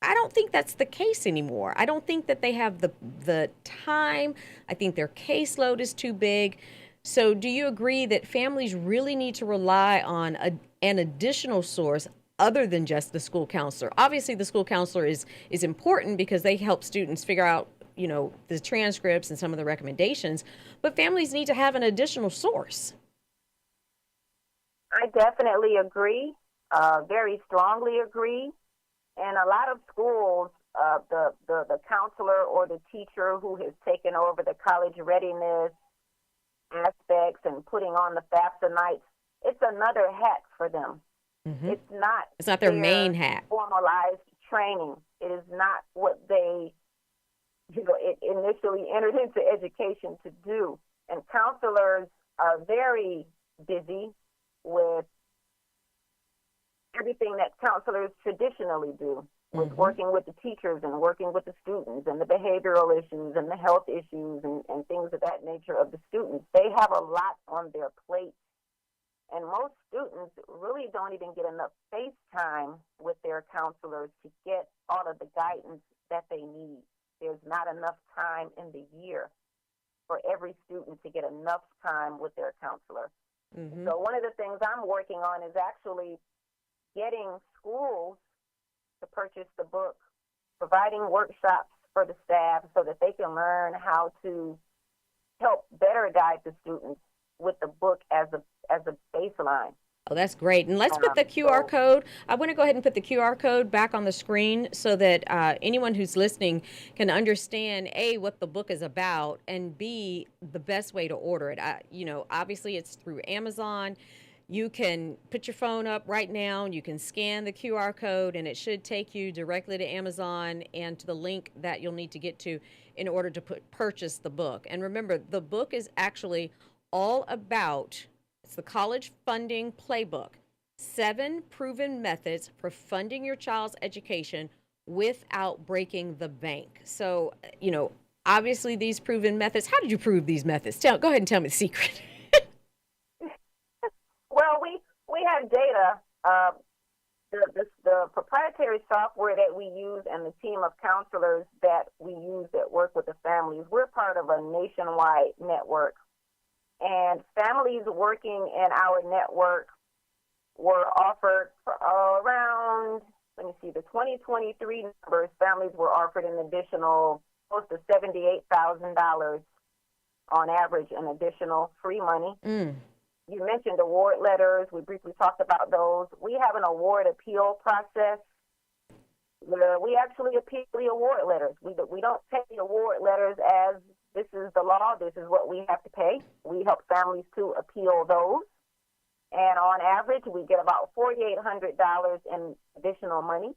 I don't think that's the case anymore. I don't think that they have the time. I think their caseload is too big. So do you agree that families really need to rely on an additional source other than just the school counselor? Obviously, the school counselor is important because they help students figure out, the transcripts and some of the recommendations, but families need to have an additional source. I definitely agree, very strongly agree. And a lot of schools, the counselor or the teacher who has taken over the college readiness aspects and putting on the FAFSA nights, it's another hat for them. It's not their main hat. Formalized training. It is not what they, it initially entered into education to do. And counselors are very busy with everything that counselors traditionally do. with working with the teachers and working with the students and the behavioral issues and the health issues and things of that nature of the students. They have a lot on their plate. And most students really don't even get enough face time with their counselors to get all of the guidance that they need. There's not enough time in the year for every student to get enough time with their counselor. So one of the things I'm working on is actually getting schools to purchase the book, providing workshops for the staff so that they can learn how to help better guide the students with the book as a baseline. Oh, that's great. And let's put the QR code. I want to go ahead and put the QR code back on the screen so that anyone who's listening can understand, A, what the book is about, and B, the best way to order it. Obviously it's through Amazon. You can put your phone up right now and you can scan the QR code and it should take you directly to Amazon and to the link that you'll need to get to in order to purchase the book. And remember, the book is actually all about, it's the College Funding Playbook, 7 proven methods for funding your child's education without breaking the bank. So, obviously these proven methods, how did you prove these methods? Go ahead and tell me the secret. Well, we have data. The proprietary software that we use and the team of counselors that we use that work with the families, we're part of a nationwide network. And families working in our network were offered for around, the 2023 numbers, families were offered an additional close to $78,000 on average, an additional free money. You mentioned award letters. We briefly talked about those. We have an award appeal process where we actually appeal the award letters. We don't take the award letters as this is the law, this is what we have to pay. We help families to appeal those. And on average, we get about $4,800 in additional money.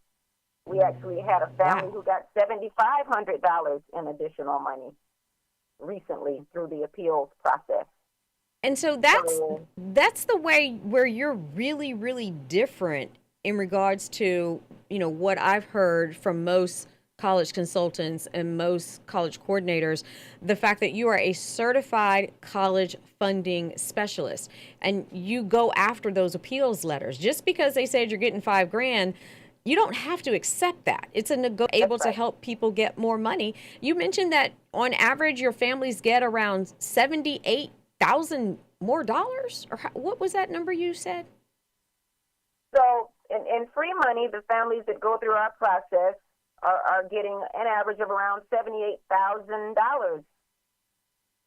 We actually had a family who got $7,500 in additional money recently through the appeals process. And so that's the way where you're really, really different in regards to, what I've heard from most college consultants and most college coordinators, the fact that you are a certified college funding specialist and you go after those appeals letters. Just because they said you're getting $5,000, you don't have to accept that. It's able to help people get more money. You mentioned that on average, your families get around $78,000 more dollars, or what was that number you said? So in free money, the families that go through our process are getting an average of around $78,000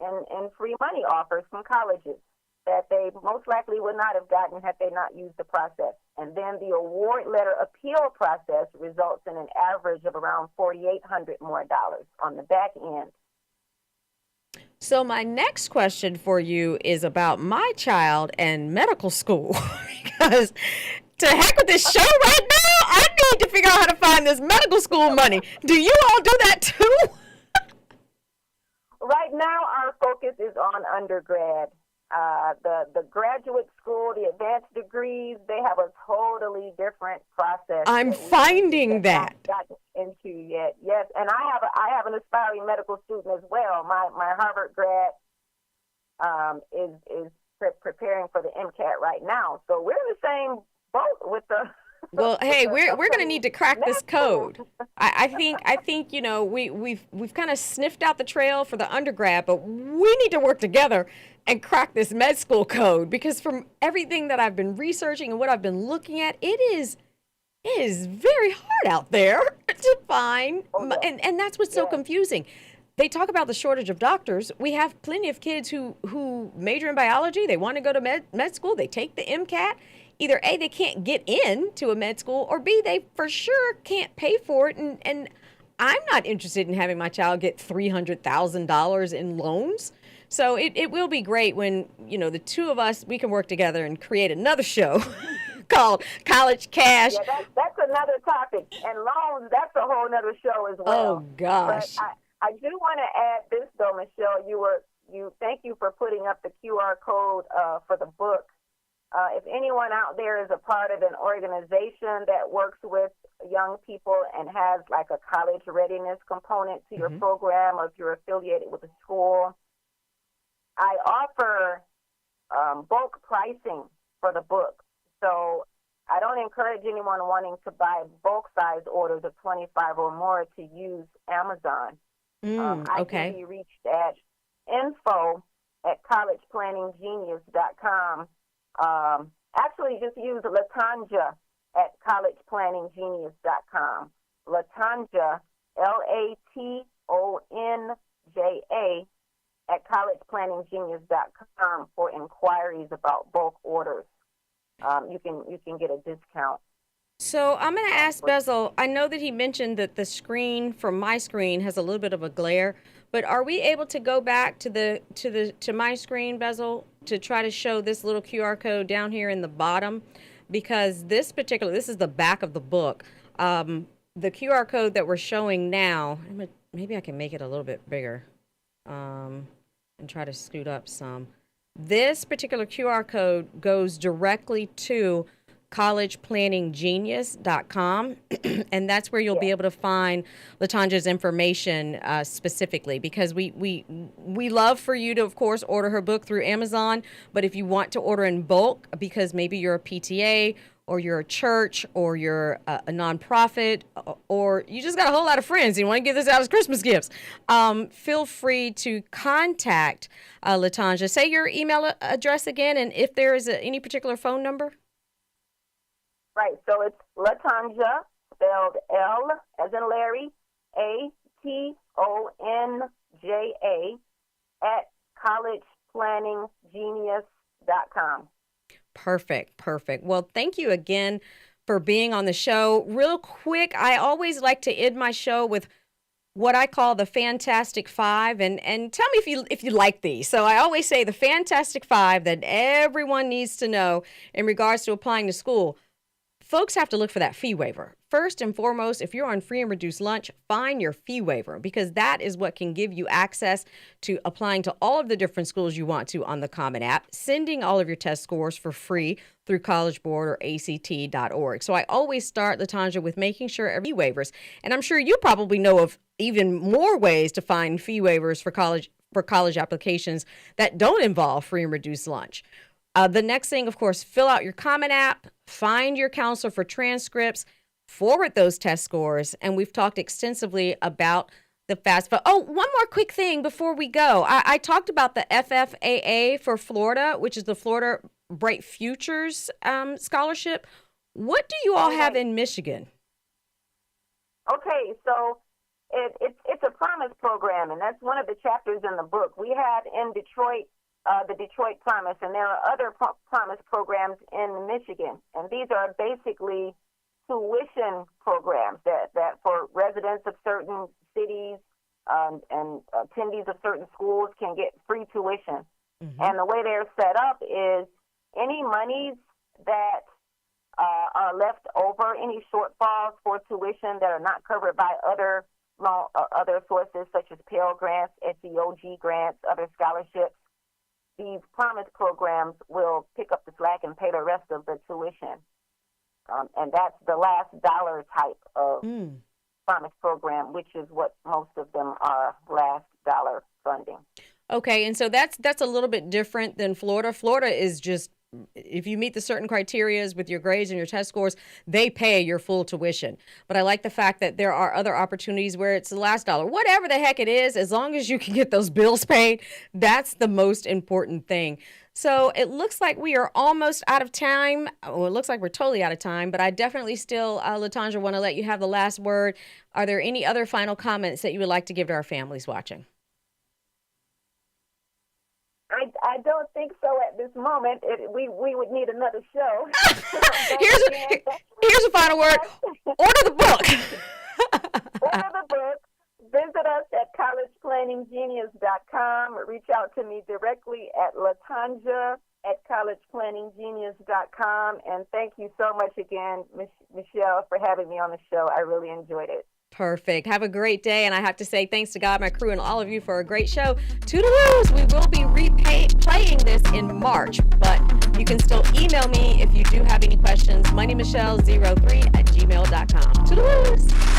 in free money offers from colleges that they most likely would not have gotten had they not used the process. And then the award letter appeal process results in an average of around $4,800 more dollars on the back end. So my next question for you is about my child and medical school, because to heck with this show right now, I need to figure out how to find this medical school money. Do you all do that too? Right now, our focus is on undergrad. The graduate school, the advanced degrees, they have a totally different process. I'm finding that. Not gotten into yet. Yes, and I have an aspiring medical student as well. My Harvard grad is preparing for the MCAT right now. So we're in the same boat with the. Well, hey, we're going to need to crack this code. I think we've kind of sniffed out the trail for the undergrad, but we need to work together and crack this med school code, because from everything that I've been researching and what I've been looking at, it is very hard out there to find, and that's what's so confusing. They talk about the shortage of doctors. We have plenty of kids who major in biology. They want to go to med school. They take the MCAT. Either A, they can't get into a med school, or B, they for sure can't pay for it. And I'm not interested in having my child get $300,000 in loans. So it will be great when, the two of us, we can work together and create another show called College Cash. Yeah, that's another topic. And loans, that's a whole other show as well. Oh, gosh. But I do want to add this, though, Michelle. Thank you for putting up the QR code for the book. If anyone out there is a part of an organization that works with, young people and has like a college readiness component to your program, or if you're affiliated with a school. I offer bulk pricing for the book. So I don't encourage anyone wanting to buy bulk size orders of 25 or more to use Amazon. I can be reached at info@collegeplanninggenius.com. Actually, just use LaTonja at collegeplanninggenius.com. LaTonja, LaTonja at collegeplanninggenius.com for inquiries about bulk orders. You can get a discount. So I'm going to ask Bezel. I know that he mentioned that the screen from my screen has a little bit of a glare, but are we able to go back to my screen, Bezel, to try to show this little QR code down here in the bottom? Because this is the back of the book. The QR code that we're showing now, maybe I can make it a little bit bigger and try to scoot up some. This particular QR code goes directly to collegeplanninggenius.com, and that's where you'll be able to find LaTonja's information specifically, because we love for you to, of course, order her book through Amazon, but if you want to order in bulk, because maybe you're a PTA or you're a church or you're a nonprofit or you just got a whole lot of friends and you want to give this out as Christmas gifts, feel free to contact LaTonja. Say your email address again, and if there is any particular phone number. Right, so it's LaTonja, spelled L as in Larry, ATONJA, at collegeplanninggenius.com. Perfect. Well, thank you again for being on the show. Real quick, I always like to end my show with what I call the Fantastic Five, and tell me if you like these. So I always say the Fantastic Five that everyone needs to know in regards to applying to school. Folks have to look for that fee waiver. First and foremost, if you're on free and reduced lunch, find your fee waiver, because that is what can give you access to applying to all of the different schools you want to on the Common App, sending all of your test scores for free through College Board or ACT.org. So I always start, LaTonja, with making sure every fee waivers, and I'm sure you probably know of even more ways to find fee waivers for college applications that don't involve free and reduced lunch. The next thing, of course, fill out your Common App, find your counselor for transcripts, forward those test scores, and we've talked extensively about the FAFSA. Oh, one more quick thing before we go. I talked about the FFAA for Florida, which is the Florida Bright Futures Scholarship. What do you all have in Michigan? Okay, so it's a Promise program, and that's one of the chapters in the book. We had in Detroit the Detroit Promise, and there are other Promise programs in Michigan, and these are basically tuition programs that for residents of certain cities and attendees of certain schools can get free tuition. And the way they're set up is any monies that are left over, any shortfalls for tuition that are not covered by other sources such as Pell Grants, SEOG grants, other scholarships, these Promise programs will pick up the slack and pay the rest of the tuition. And that's the last dollar type of Promise program, which is what most of them are, last dollar funding. Okay, and so that's a little bit different than Florida. Florida is just, if you meet the certain criterias with your grades and your test scores, they pay your full tuition. But I like the fact that there are other opportunities where it's the last dollar. Whatever the heck it is, as long as you can get those bills paid, that's the most important thing. So it looks like we are almost out of time. Well, it looks like we're totally out of time, but I definitely still, LaTonja, want to let you have the last word. Are there any other final comments that you would like to give to our families watching? I don't think so at this moment. We would need another show. Here's a final word. Order the book. Order the book. Visit us at collegeplanninggenius.com. Reach out to me directly at LaTonja at collegeplanninggenius.com. And thank you so much again, Michelle, for having me on the show. I really enjoyed it. Perfect. Have a great day. And I have to say thanks to God, my crew, and all of you for a great show. Toodaloos. We will be replaying this in March, but You can still email me if you do have any questions, moneymichelle03@gmail.com. Toodaloo!